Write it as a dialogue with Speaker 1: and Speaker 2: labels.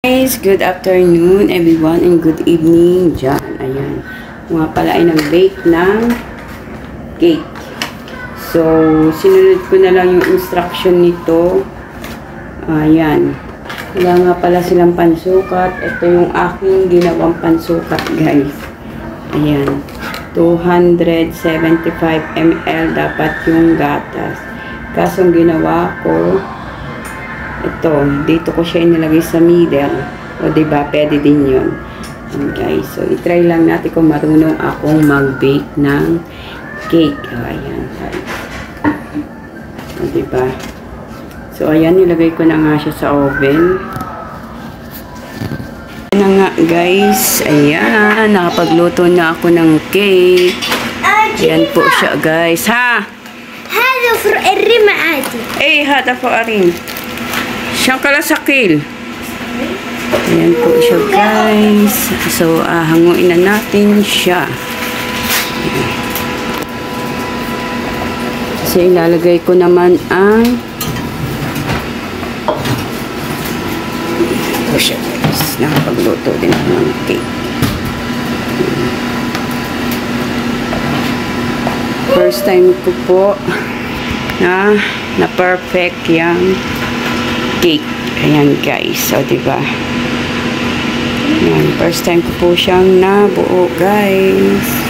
Speaker 1: Guys, good afternoon everyone and good evening dyan. Ayan. Mga pala ay nag-bake ng cake. So, sinunod ko na lang yung instruction nito. Ayan. Wala nga pala silang pansukat. Ito yung aking ginawang pansukat, guys. Ayan. 275 ml dapat yung gatas. Kaso ginawa ko, ito, dito ko siya inilagay sa middle. O, diba? Pwede din yun. Guys, so, itry lang natin kung marunong akong mag-bake ng cake. O, ayan, guys. O, diba? So, ayan, nilagay ko na nga siya sa oven. Ayan na nga, guys. Ayan, nakapagluto na ako ng cake. Ayan po siya, guys. Ha?
Speaker 2: هذا فرق الرمى عادي.
Speaker 1: Eh, hada po arin. Siyang kalasakil. Ayan po siya, guys. So, hanguin na natin siya. Kasi ilalagay ko naman ang ito siya, guys. Nakapagluto din ako ng cake. First time ko po na perfect yung cake. Ayan, guys. So, diba? Ayan, first time ko po siyang nabuo, guys.